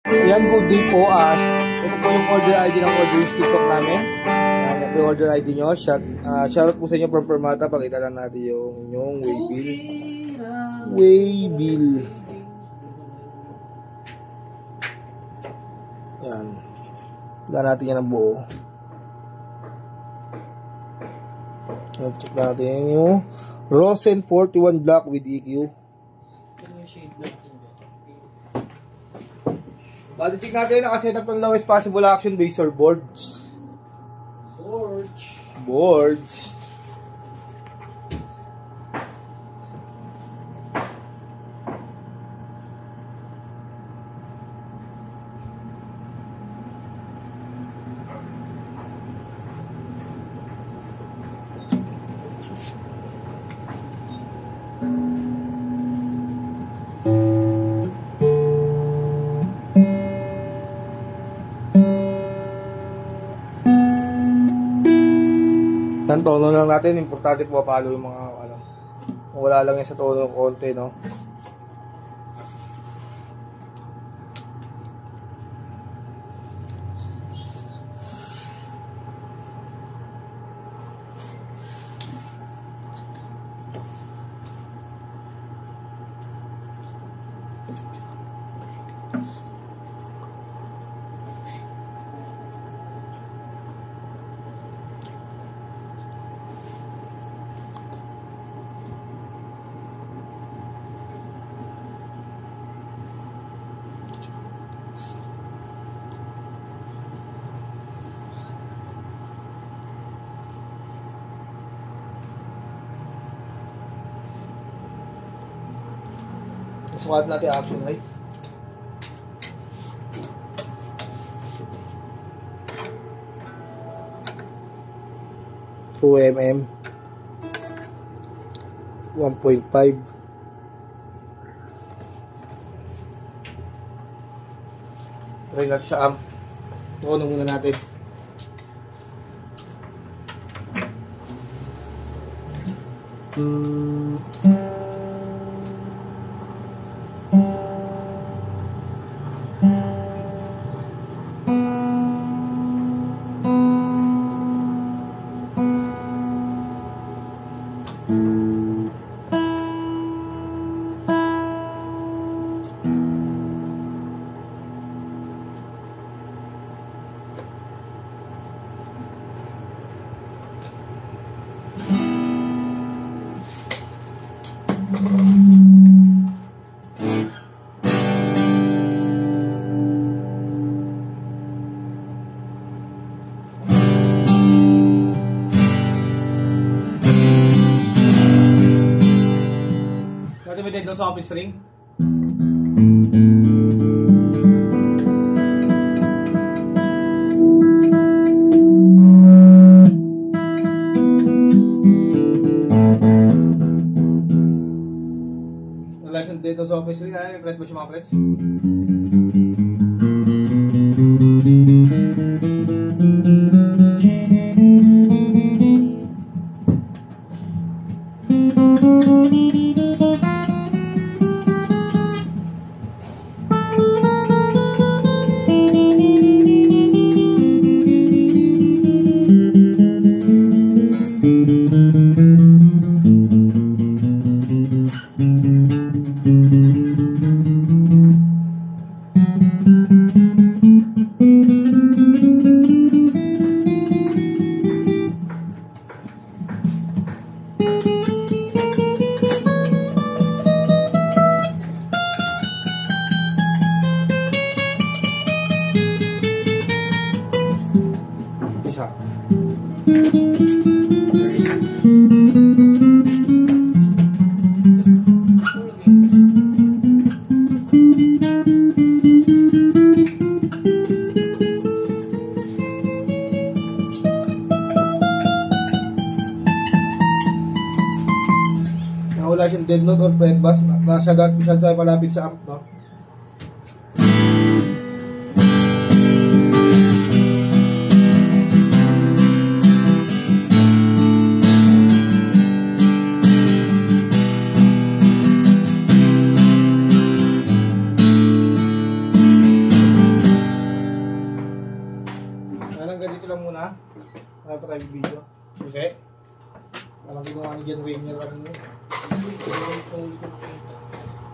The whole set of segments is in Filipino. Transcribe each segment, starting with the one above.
Yan, good day po. Ito po yung order ID ng Order's TikTok namin. Yan po yung order ID nyo. Shoutout po sa inyo from Permata. Pakita lang natin yung inyong waybill. Waybill. Yan. Wala natin yan ang buo. Check natin yung Rosen 41 Black with EQ. Bali, check natin na nakaset up ng lowest possible action base or boards. Boards. Yan, tono lang natin. Importante po mapalo yung mga kung wala lang yan sa tono ng konti, no? Sukat natin action height. mm 1.5. Try natin sa amp. Tukunan muna natin. Natin doon sa office ring. Nalasan din doon sa office ring. Ay, fret mo siya mga frets. Wala siyang dead note or fret bass. Nasa tayo malapit sa amp, no? hanggang dito lang muna. Para pa tayo video. Susi. Parang ginawa ni Jan Wayne nila kanina.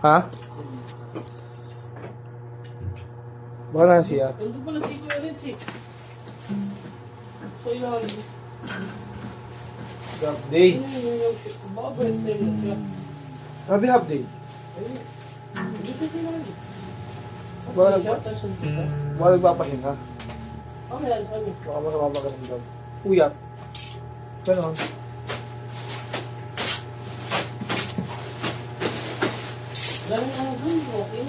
Ha? Baka na siya. Ito pala si Kuya Reds eh. Sa ilalim. Half day. Baka birthday mo siya. Sabi half day. Hindi sa ilalim. Baka nagpapahinga. Okay lang kami. Baka masama magandang. Uyat. Ganon. Galing na dun, okay.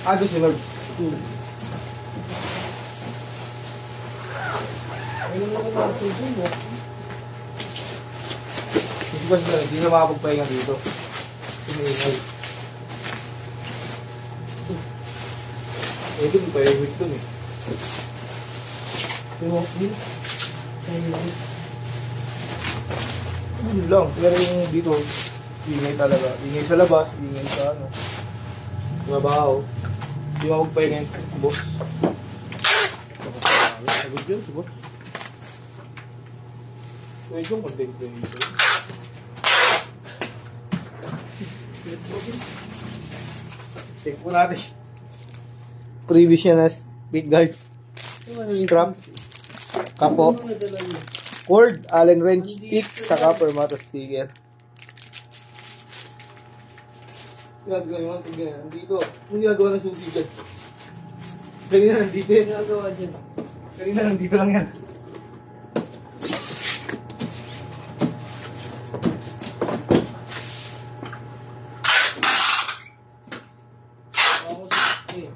Agos ni Lord. Ayun naman ang season mo. Kasi ba sila, hindi na makapagpahinga dito. Siniingay. Eh, doon tayo week doon eh. Yung okay. Ayun lang. Yun lang. Pero yung dito, ingay talaga. Ingay sa labas, ingay sa ano. Trabaho. Hindi makapagpahinga yung boss. Sagod yun, si boss. Pwede yung content ko yun. Check po natin. Previous yan na speed guard. Strap. Kapo. Cord, Allen wrench, pick, saka permata sticker. Ginagawa naman pag ganyan. Nandito. Yung ginagawa ng susi dyan. Kanina nandito yan. Ginagawa dyan. Kanina nandito lang yan. Ako sa eh.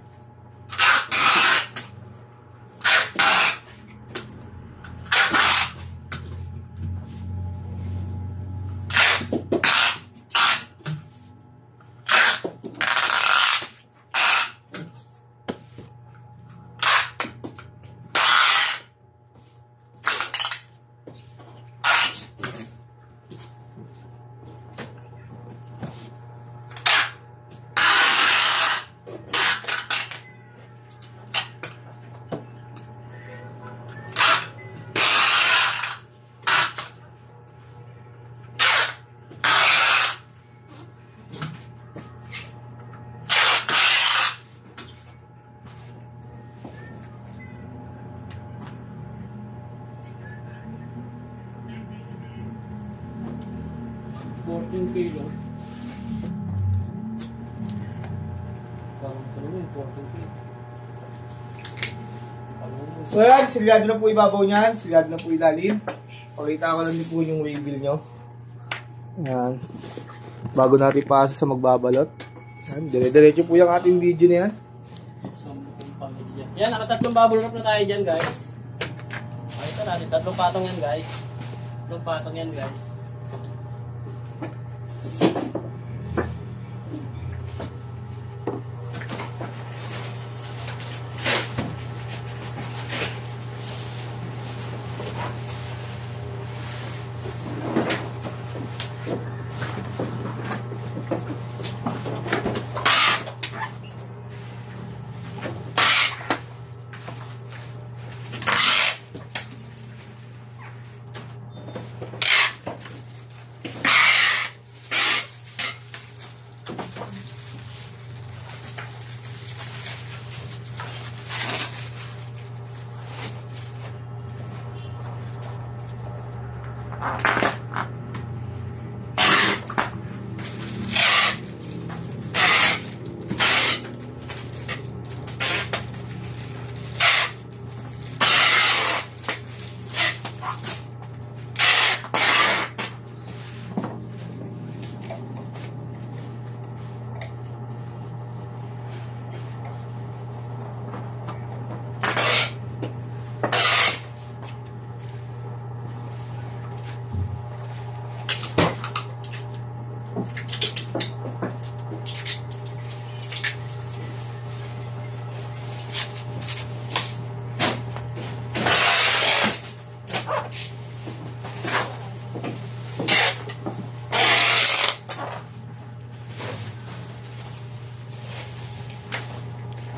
Kilo. Parang ito naman, 14 kilo. So yan, silyado na po ibabaw niyan. Silyado na po ilalim. Pakita ko lang din po yung wheel bill nyo. Yan. Bago natin pasa sa magbabalot. Yan, dire-diretso po yung ating video na yan. Sampung pamilya. Yan, nakatatlong bubble wrap na tayo dyan, guys. Pakita natin, tatlong patong yan, guys. Tatlong patong yan, guys.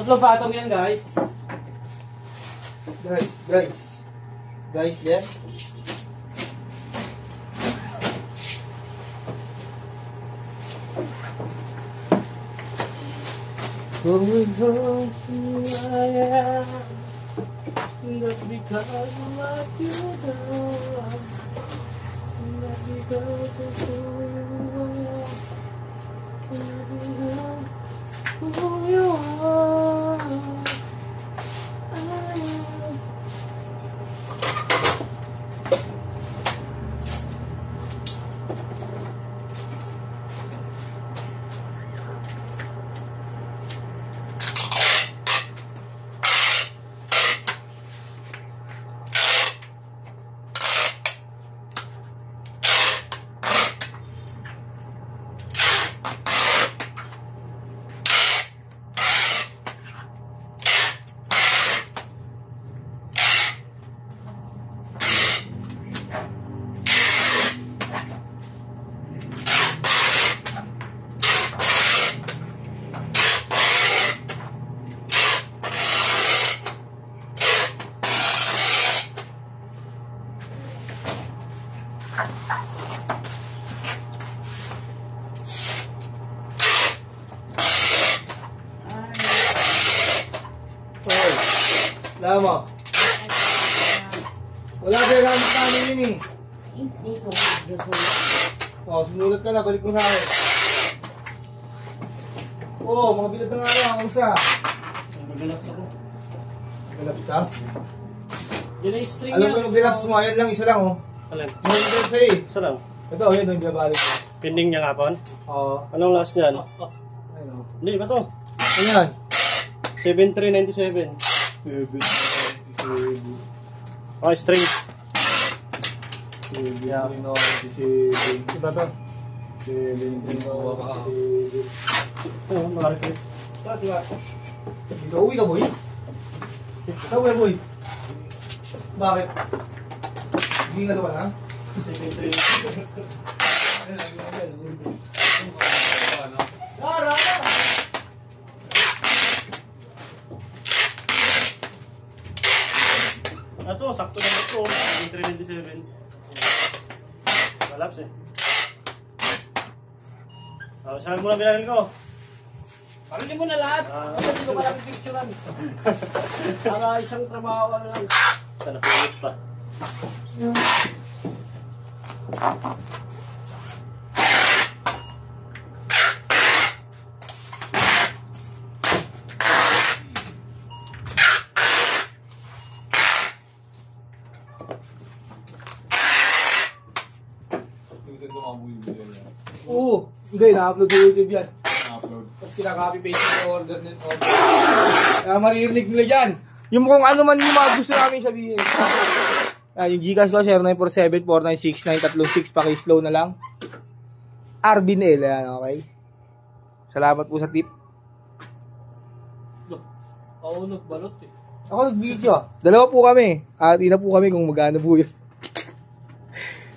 Tatlong patong yan, guys. Guys, there. Going home to I am, not because of what you do, not because of who you are, not because of who you are. Wala mo. Wala ba yung gamit namin yun eh. Hindi ko. O, sinulat ka na. Balik mo sa akin. Oo, mga bilad na nga lang. Kamusta? Nagagalaps ako. Galaps ka? Yun ay string Alam mo yung galaps mo. Ayan lang, isa lang oh. Alam. Yung galaps sa'yo eh. Isa lang. Ito, yun yung binabalik mo. Pending niya kapon. Oo. Anong last niyan? Ayun oh. Hindi, ba to? Ano yan? 7397. Okay, string. Yeah. Iba to? Oo, Marcus. Dito, uwi ka boy. Ito, uwi boy. Bakit? Hindi nga naman ha? 73. Tara! Ito, sakto na ito. 7397. Malaps eh. Sabi mo lang binaril ko. Parinig mo na lahat. Kasi hindi ko pala pipicturean. Para isang trabaho lang. Sana pilit pa. Oo. Hindi, na-upload sa YouTube yan. Tapos kinaka-copy paste yung order ng order. Kaya maririnig nila dyan. Yung kung ano man yung mga gusto namin sabihin. Yung Gcash ko, 0947-496-936. Paki-slow na lang. Arbinel, yan, okay? Salamat po sa tip. Ako nagbalot eh. Ako nag-video. Dalawa po kami. At ina po kami kung magkano po yun.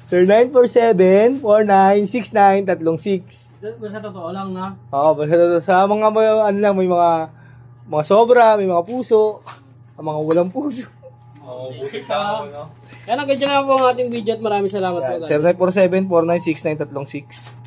Sir, 947-4969-36. Basta totoo lang na. Oo, basta sa mga ano lang, may mga sobra, may mga puso, mga walang puso. Oo, buti sa no? Yan, hanggang dyan na po ang ating video at maraming salamat po guys. Sir, 947-496-936.